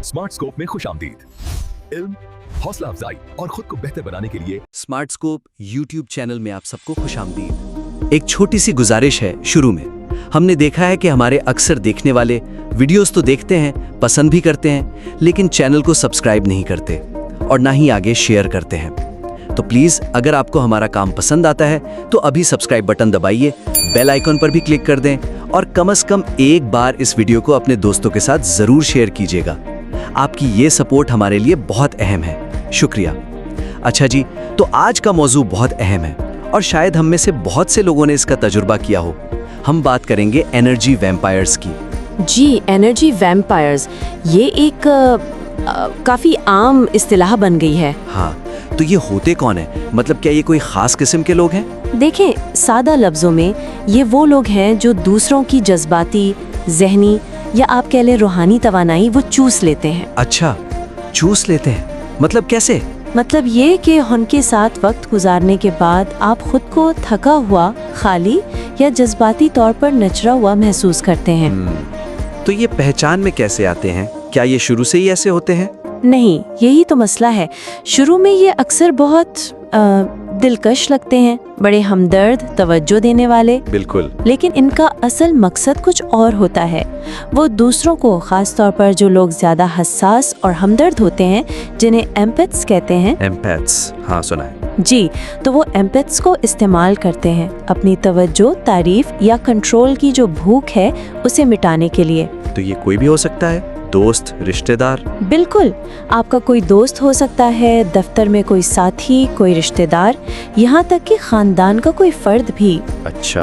Smart scope में खुशामदीद। इल्म, हौसला अफजाई और खुद को बेहतर बनाने के लिए स्मार्ट स्कोप यूट्यूब चैनल में आप सबको खुशामदीद। एक छोटी सी गुजारिश है शुरू में, हमने देखा है कि हमारे अक्सर देखने वाले वीडियोस तो देखते हैं, पसंद भी करते हैं, लेकिन चैनल को सब्सक्राइब नहीं करते और ना ही आगे शेयर करते हैं। तो प्लीज अगर आपको हमारा काम पसंद आता है तो अभी सब्सक्राइब बटन दबाइए, बेल आइकॉन पर भी क्लिक कर दें और कम से कम एक बार इस वीडियो को अपने दोस्तों के साथ जरूर शेयर कीजिएगा। आपकी ये सपोर्ट हमारे लिए बहुत अहम है, शुक्रिया। अच्छा जी, तो आज का मौजू बहुत अहम है और शायद हम में से बहुत से लोगों ने इसका तजुर्बा किया हो। हम बात करेंगे एनर्जी वैम्पायर्स की। जी, एनर्जी वैम्पायर्स ये एक काफी आम इस्तिलाह बन गई है। हाँ, तो ये होते कौन है? मतलब क्या ये कोई खास किस्म के लोग हैं? देखें, सादा लफ्जों में ये वो लोग हैं जो दूसरों की जज्बाती, जहनी या आप कह लें रूहानी तवानाई वो चूस लेते हैं। अच्छा, चूस लेते हैं, मतलब कैसे? मतलब ये कि उनके साथ वक्त गुजारने के बाद आप खुद को थका हुआ, खाली या जज्बाती तौर पर नचरा हुआ महसूस करते हैं। तो ये पहचान में कैसे आते हैं? क्या ये शुरू से ही ऐसे होते हैं? नहीं, यही तो मसला है। शुरू में ये अक्सर बहुत दिलकश लगते हैं, बड़े हमदर्द, तवज्जो देने वाले। बिल्कुल। लेकिन इनका असल मकसद कुछ और होता है। वो दूसरों को, खास तौर पर जो लोग ज्यादा हसास और हमदर्द होते हैं, जिन्हें एम्पैथ्स कहते हैं। एम्पैथ्स, हाँ सुना है। जी, तो वो एम्पैथ्स को इस्तेमाल करते हैं अपनी तवज्जो, तारीफ या कंट्रोल की जो भूख है उसे मिटाने के लिए। तो ये कोई भी हो सकता है? दोस्त, रिश्तेदार? बिल्कुल, आपका कोई दोस्त हो सकता है, दफ्तर में कोई साथी, कोई रिश्तेदार, यहाँ तक कि खानदान का कोई फर्द भी। अच्छा,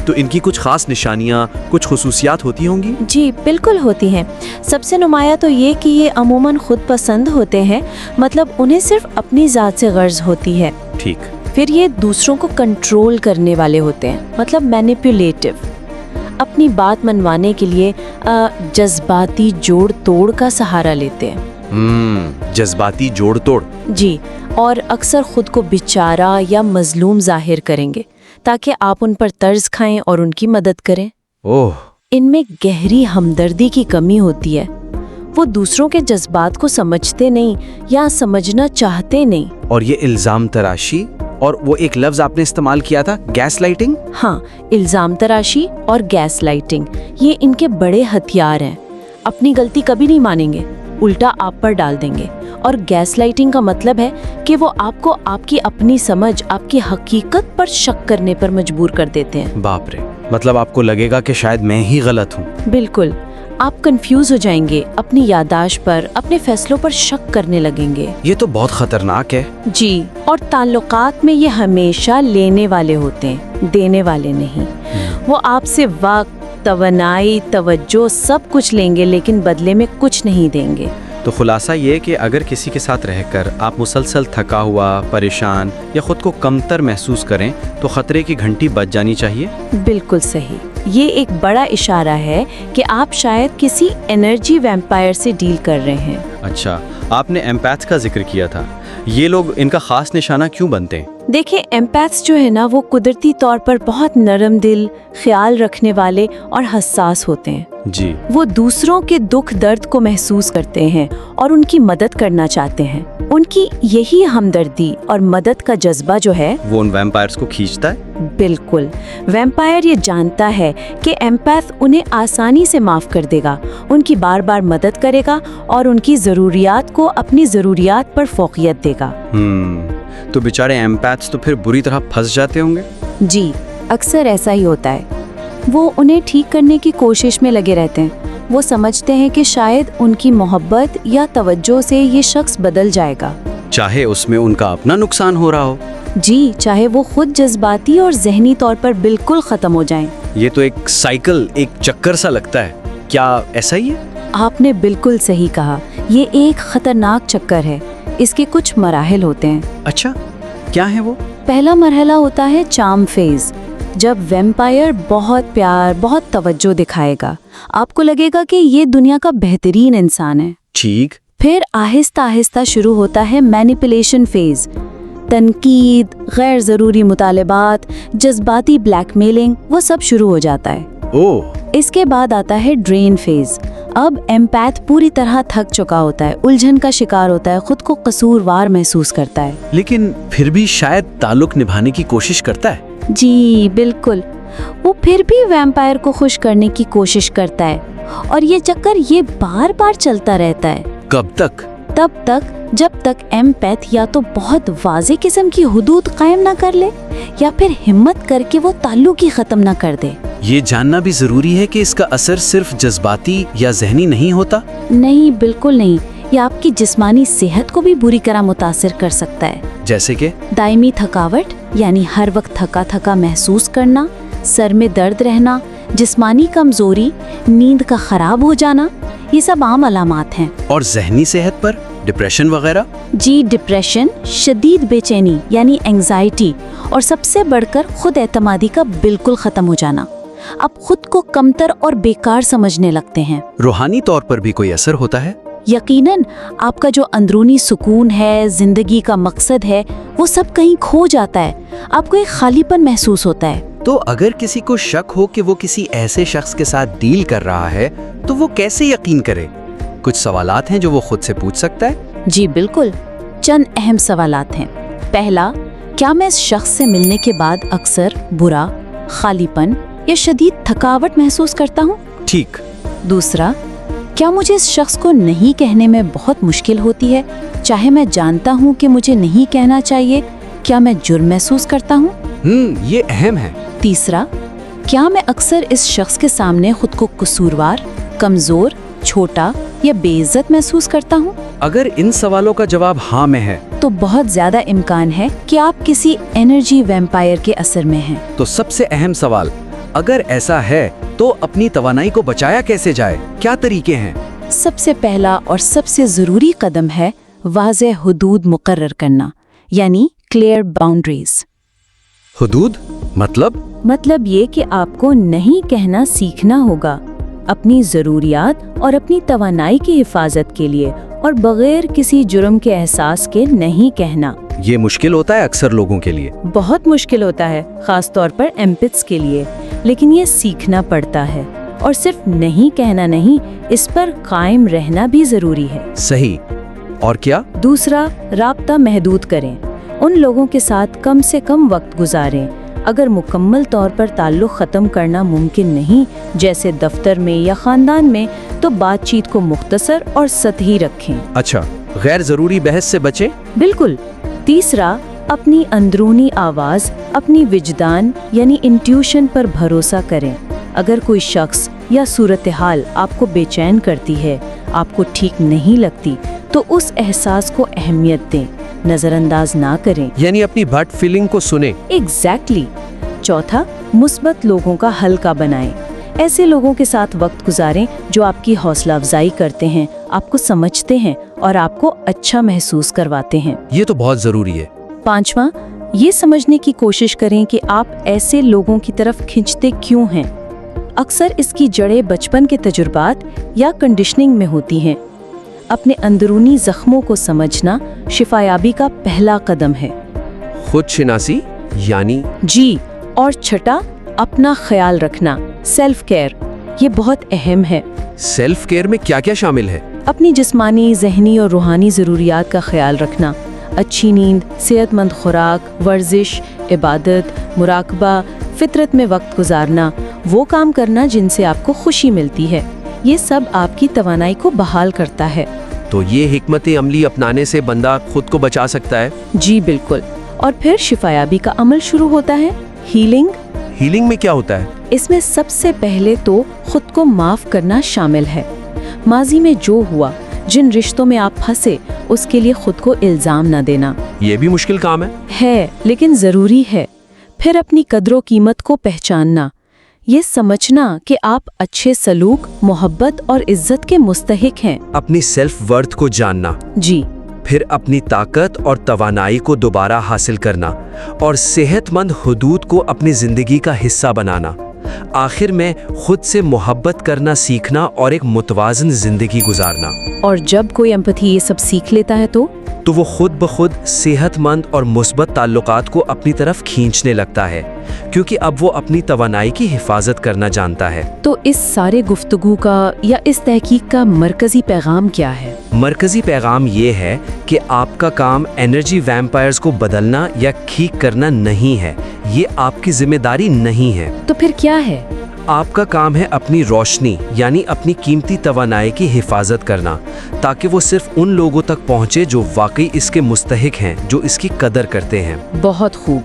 तो इनकी कुछ खास निशानियाँ, कुछ खुसूसियात होती होंगी? जी बिल्कुल होती हैं। सबसे नुमाया तो ये कि ये अमूमन खुद पसंद होते हैं, मतलब उन्हें सिर्फ अपनी ज़ात से गर्ज होती है। ठीक। फिर ये दूसरों को कंट्रोल करने वाले होते हैं, मतलब मैनिपुलेटिव। अपनी बात मनवाने के लिए जज्बाती जोड़ तोड़ का सहारा लेते हैं। जज्बाती जोड़ तोड़। जी, और अक्सर खुद को बेचारा या मजलूम जाहिर करेंगे ताकि आप उन पर तर्ज खाएं और उनकी मदद करें। ओह। इनमें गहरी हमदर्दी की कमी होती है। वो दूसरों के जज्बात को समझते नहीं या समझना चाहते नहीं। और ये इल्जाम तराशी, और वो एक लफ्ज आपने इस्तेमाल किया था, गैस लाइटिंग। हाँ, इल्जाम तराशी और गैस लाइटिंग ये इनके बड़े हथियार हैं। अपनी गलती कभी नहीं मानेंगे, उल्टा आप पर डाल देंगे। और गैस लाइटिंग का मतलब है कि वो आपको आपकी अपनी समझ, आपकी हकीकत पर शक करने पर मजबूर कर देते हैं। बाप रे, मतलब आपको लगेगा कि शायद मैं ही गलत हूँ। बिल्कुल, आप कंफ्यूज हो जाएंगे, अपनी यादाश्त पर, अपने फैसलों पर शक करने लगेंगे। ये तो बहुत खतरनाक है। जी, और ताल्लुकात में ये हमेशा लेने वाले होते हैं, देने वाले नहीं। वो आपसे वक्त, तवनाई, तवज्जो सब कुछ लेंगे, लेकिन बदले में कुछ नहीं देंगे। तो खुलासा ये कि अगर किसी के साथ रहकर आप मुसलसल थका हुआ, परेशान या खुद को कमतर महसूस करें तो खतरे की घंटी बज जानी चाहिए। बिल्कुल सही। ये एक बड़ा इशारा है कि आप शायद किसी एनर्जी वैम्पायर से डील कर रहे हैं। अच्छा, आपने एम्पैथ का जिक्र किया था। ये लोग, इनका खास निशाना क्यों बनते हैं? देखिए, एम्पैथ्स जो है ना, वो कुदरती तौर पर बहुत नरम दिल, ख्याल रखने वाले और हसास होते हैं। जी। वो दूसरों के दुख दर्द को महसूस करते हैं और उनकी मदद करना चाहते हैं। उनकी यही हमदर्दी और मदद का जज्बा जो है वो उन वैम्पायर्स को खींचता है। बिल्कुल, वैम्पायर ये जानता है कि एम्पैथ उन्हें आसानी से माफ कर देगा, उनकी बार बार मदद करेगा और उनकी जरूरियात को अपनी जरूरियात पर फौकियत देगा। तो बेचारे एम्पैथ्स तो फिर बुरी तरह फंस जाते होंगे। जी, अक्सर ऐसा ही होता है। वो उन्हें ठीक करने की कोशिश में लगे रहते हैं। वो समझते हैं कि शायद उनकी मोहब्बत या तवज्जो से ये शख्स बदल जाएगा, चाहे उसमें उनका अपना नुकसान हो रहा हो। जी, चाहे वो खुद जज्बाती और जहनी तौर पर बिल्कुल खत्म हो जाएं। ये तो एक साइकिल, एक चक्कर सा लगता है। क्या ऐसा ही है? आपने बिल्कुल सही कहा। ये एक खतरनाक चक्कर है। इसके कुछ मराहिल होते हैं। अच्छा, क्या है वो? पहला मरहला होता है चार्म फेज, जब वैम्पायर बहुत प्यार, बहुत तवज्जो दिखाएगा। आपको लगेगा कि ये दुनिया का बेहतरीन इंसान है। ठीक। फिर आहिस्ता आहिस्ता शुरू होता है मैनिपुलेशन फेज। तनकीद, गैर ज़रूरी मुतालिबात, जज्बाती ब्लैकमेलिंग, वो सब शुरू हो जाता है। ओह। इसके बाद आता है ड्रेन फेज। अब एम्पैथ पूरी तरह थक चुका होता है, उलझन का शिकार होता है, खुद को कसूरवार महसूस करता है। लेकिन फिर भी शायद ताल्लुक निभाने की कोशिश करता है। जी बिल्कुल, वो फिर भी वैम्पायर को खुश करने की कोशिश करता है और ये चक्कर ये बार बार चलता रहता है। कब तक? तब तक जब तक एम्पैथ या तो बहुत वाज़े किस्म की हुदूद कायम ना कर ले या फिर हिम्मत करके वो ताल्लुक ही खत्म ना कर दे। ये जानना भी जरूरी है कि इसका असर सिर्फ जज्बाती या जहनी नहीं होता। नहीं, बिल्कुल नहीं, ये आपकी जिस्मानी सेहत को भी बुरी तरह मुतासिर कर सकता है। जैसे कि दायमी थकावट, यानी हर वक्त थका थका महसूस करना, सर में दर्द रहना, जिस्मानी कमजोरी, नींद का खराब हो जाना, ये सब आम अलामात हैं। और जहनी सेहत पर डिप्रेशन वगैरह? जी, डिप्रेशन, शदीद बेचैनी यानी एंजाइटी, और सबसे बढ़कर खुद एतमादी का बिल्कुल खत्म हो जाना। आप खुद को कमतर और बेकार समझने लगते हैं। रूहानी तौर पर भी कोई असर होता है? यकीनन, आपका जो अंदरूनी सुकून है, जिंदगी का मकसद है, वो सब कहीं खो जाता है। आपको एक खालीपन महसूस होता है। तो अगर किसी को शक हो कि वो किसी ऐसे शख्स के साथ डील कर रहा है, तो वो कैसे यकीन करे? कुछ सवालात हैं जो वो खुद से पूछ सकता है। जी बिल्कुल, चंद अहम सवालात हैं। पहला, क्या मैं इस शख्स से मिलने के बाद अक्सर बुरा, खालीपन या शदीद थकावट महसूस करता हूँ? ठीक। दूसरा, क्या मुझे इस शख्स को नहीं कहने में बहुत मुश्किल होती है, चाहे मैं जानता हूँ कि मुझे नहीं कहना चाहिए? क्या मैं जुर्म महसूस करता हूँ? ये अहम है। तीसरा, क्या मैं अक्सर इस शख्स के सामने खुद को कसूरवार, कमजोर, छोटा या बेइज्जत महसूस करता हूँ? अगर इन सवालों का जवाब हाँ में है, तो बहुत ज्यादा इम्कान है कि आप किसी एनर्जी वैम्पायर के असर में हैं। तो सबसे अहम सवाल, अगर ऐसा है तो अपनी तवानाई को बचाया कैसे जाए? क्या तरीके हैं? सबसे पहला और सबसे जरूरी कदम है वाज़े हुदूद मुकर्रर करना, यानी क्लियर बाउंड्रीज। हुदूद मतलब ये कि आपको नहीं कहना सीखना होगा, अपनी ज़रूरियात और अपनी तवानाई की हिफाजत के लिए, और बगैर किसी जुर्म के एहसास के नहीं कहना। ये मुश्किल होता है अक्सर लोगों के लिए। बहुत मुश्किल होता है, खास तौर पर एम्पैथ्स के लिए, लेकिन ये सीखना पड़ता है। और सिर्फ नहीं कहना नहीं, इस पर कायम रहना भी जरूरी है। सही। और क्या? दूसरा, राब्ता महदूद करें। उन लोगों के साथ कम से कम वक्त गुजारें। अगर मुकम्मल तौर पर ताल्लुक ख़त्म करना मुमकिन नहीं, जैसे दफ्तर में या ख़ानदान में, तो बातचीत को मुख्तसर और सतही रखें। अच्छा, गैर ज़रूरी बहस से बचें? बिल्कुल। तीसरा, अपनी अंदरूनी आवाज़, अपनी विजदान यानी इंट्यूशन पर भरोसा करें। अगर कोई शख्स या सूरत हाल आपको बेचैन करती है, आपको ठीक नहीं लगती, तो उस एहसास को अहमियत दें, नज़रअंदाज ना करें। यानी अपनी बट फीलिंग को सुने। एग्जैक्टली। चौथा, मुस्बत लोगों का हल्का बनाएं। ऐसे लोगों के साथ वक्त गुजारें जो आपकी हौसला अफजाई करते हैं, आपको समझते हैं और आपको अच्छा महसूस करवाते हैं। ये तो बहुत ज़रूरी है। पांचवा, ये समझने की कोशिश करें कि आप ऐसे लोगों की तरफ खिंचते क्यों हैं। अक्सर इसकी जड़ें बचपन के तजुर्बात या कंडीशनिंग में होती हैं। अपने अंदरूनी जख्मों को समझना शिफायाबी का पहला कदम है। खुद शिनासी यानी? जी। और छठा, अपना ख्याल रखना, सेल्फ केयर, ये बहुत अहम है। सेल्फ केयर में क्या क्या शामिल है? अपनी जिस्मानी, जहनी और रूहानी ज़रूरियात का ख्याल रखना, अच्छी नींद, सेहतमंद खुराक, वर्जिश, इबादत, मुराकबा, फितरत में वक्त गुजारना, वो काम करना जिनसे आपको खुशी मिलती है, ये सब आपकी तवानाई को बहाल करता है। तो ये हिकमत अमली अपनाने से बंदा खुद को बचा सकता है? जी बिल्कुल। और फिर शिफायाबी का अमल शुरू होता है, हीलिंग। हीलिंग में क्या होता है? इसमें सबसे पहले तो खुद को माफ करना शामिल है। माजी में जो हुआ, जिन रिश्तों में आप फंसे, उसके लिए खुद को इल्जाम न देना। ये भी मुश्किल काम है, लेकिन जरूरी है। फिर अपनी कदरों कीमत को पहचानना, ये समझना कि आप अच्छे सलूक, मोहब्बत और इज्जत के मुस्तहिक हैं। अपनी सेल्फ वर्थ को जानना। जी। फिर अपनी ताकत और तवानाई को दोबारा हासिल करना और सेहतमंद हुदूद को अपनी जिंदगी का हिस्सा बनाना। आखिर में खुद से मोहब्बत करना सीखना और एक मुतवाज़न ज़िंदगी गुजारना। और जब कोई एम्पैथी ये सब सीख लेता है तो वो खुद ब खुद सेहतमंद और मुस्बत ताल्लुकात को अपनी तरफ खींचने लगता है, क्योंकि अब वो अपनी तवानाई की हिफाजत करना जानता है। तो इस सारे गुफ्तगू का या इस तहकीक का मरकजी पैगाम क्या है? मरकजी पैगाम ये है कि आपका काम एनर्जी वैम्पायर्स को बदलना या ठीक करना नहीं है, ये आपकी जिम्मेदारी नहीं है। तो फिर क्या है? आपका काम है अपनी रोशनी यानी अपनी कीमती तवानाई की हिफाजत करना, ताकि वो सिर्फ उन लोगों तक पहुंचे जो वाकई इसके मुस्तहिक हैं, जो इसकी कदर करते हैं। बहुत खूब,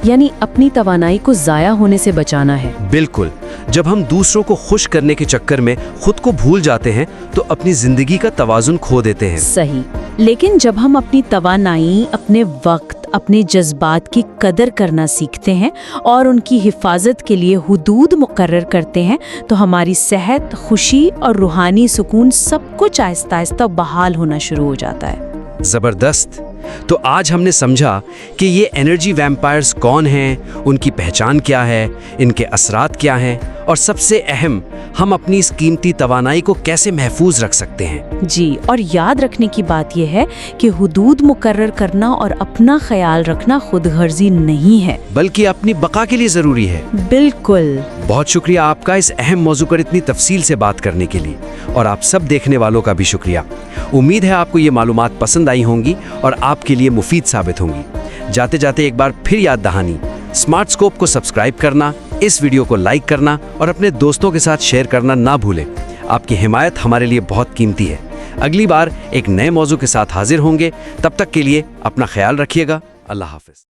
यानी अपनी तवानाई को ज़ाया होने से बचाना है। बिल्कुल। जब हम दूसरों को खुश करने के चक्कर में खुद को भूल जाते हैं तो अपनी जिंदगी का तवाजुन खो देते हैं। सही, लेकिन जब हम अपनी तवानाई, अपने वक्त, अपने जज्बात की कदर करना सीखते हैं और उनकी हिफाजत के लिए हुदूद मुकर्रर करते हैं तो हमारी सेहत, खुशी और रूहानी सुकून सब कुछ आहिस्ता आहिस्ता बहाल होना शुरू हो जाता है। ज़बरदस्त। तो आज हमने समझा कि ये एनर्जी वैम्पायर्स कौन हैं, उनकी पहचान क्या है, इनके असरात क्या हैं और सबसे अहम, हम अपनी इस कीमती तवानाई को कैसे महफूज रख सकते हैं। जी, और याद रखने की बात यह है कि हुदूद मुकर्रर करना और अपना ख्याल रखना खुद गर्जी नहीं है, बल्कि अपनी बका के लिए ज़रूरी है। बिल्कुल। बहुत शुक्रिया आपका इस अहम मौजू पर इतनी तफसील से बात करने के लिए, और आप सब देखने वालों का भी शुक्रिया। उम्मीद है आपको ये मालूमात पसंद आई होंगी और आपके लिए मुफीद साबित होंगी। जाते जाते एक बार फिर याद दहानी, स्मार्ट स्कोप को सब्सक्राइब करना, इस वीडियो को लाइक करना और अपने दोस्तों के साथ शेयर करना ना भूलें। आपकी हिमायत हमारे लिए बहुत कीमती है। अगली बार एक नए मौजू के साथ हाजिर होंगे, तब तक के लिए अपना ख्याल रखिएगा। अल्लाह हाफिज।